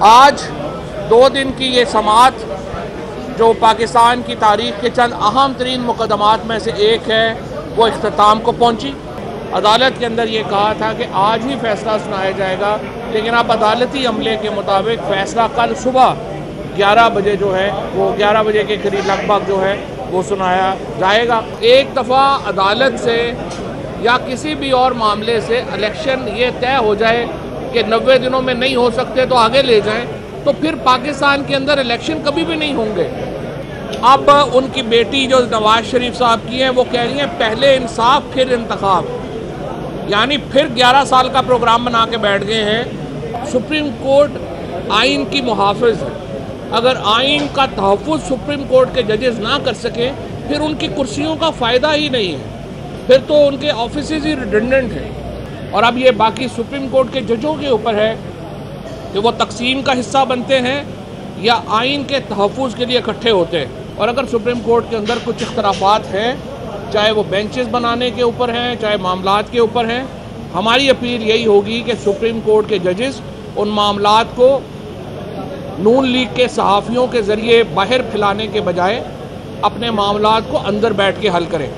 आज 2 दिन की ये समाअत जो पाकिस्तान की तारीख के चंद अहम तरीन मुकदमात में से एक है, वो इख्तिताम को पहुंची। अदालत के अंदर ये कहा था कि आज ही फैसला सुनाया जाएगा, लेकिन अब अदालती अमले के मुताबिक फ़ैसला कल सुबह 11 बजे जो है वो 11 बजे के करीब लगभग जो है वो सुनाया जाएगा। एक दफ़ा अदालत से या किसी भी और मामले से इलेक्शन ये तय हो जाए कि 90 दिनों में नहीं हो सकते तो आगे ले जाएं, तो फिर पाकिस्तान के अंदर इलेक्शन कभी भी नहीं होंगे। अब उनकी बेटी जो नवाज शरीफ साहब की हैं वो कह रही हैं पहले इंसाफ फिर इंतखाब, यानी फिर 11 साल का प्रोग्राम बना के बैठ गए हैं। सुप्रीम कोर्ट आइन की मुहाफ़िज़ है, अगर आइन का तहफ़्फ़ुज़ सुप्रीम कोर्ट के जजेस ना कर सकें फिर उनकी कुर्सियों का फ़ायदा ही नहीं है, फिर तो उनके ऑफिसेज ही रिडंडेंट हैं। और अब ये बाकी सुप्रीम कोर्ट के जजों के ऊपर है कि वो तकसीम का हिस्सा बनते हैं या आइन के तहफ़्फ़ुज़ के लिए इकट्ठे होते हैं। और अगर सुप्रीम कोर्ट के अंदर कुछ इख्तलाफात हैं, चाहे वो बेंचेस बनाने के ऊपर हैं, चाहे मामलात के ऊपर हैं, हमारी अपील यही होगी कि सुप्रीम कोर्ट के जजेस उन मामलात को नून लीग के सहाफ़ियों के ज़रिए बाहर फैलाने के बजाय अपने मामलात को अंदर बैठ के हल करें।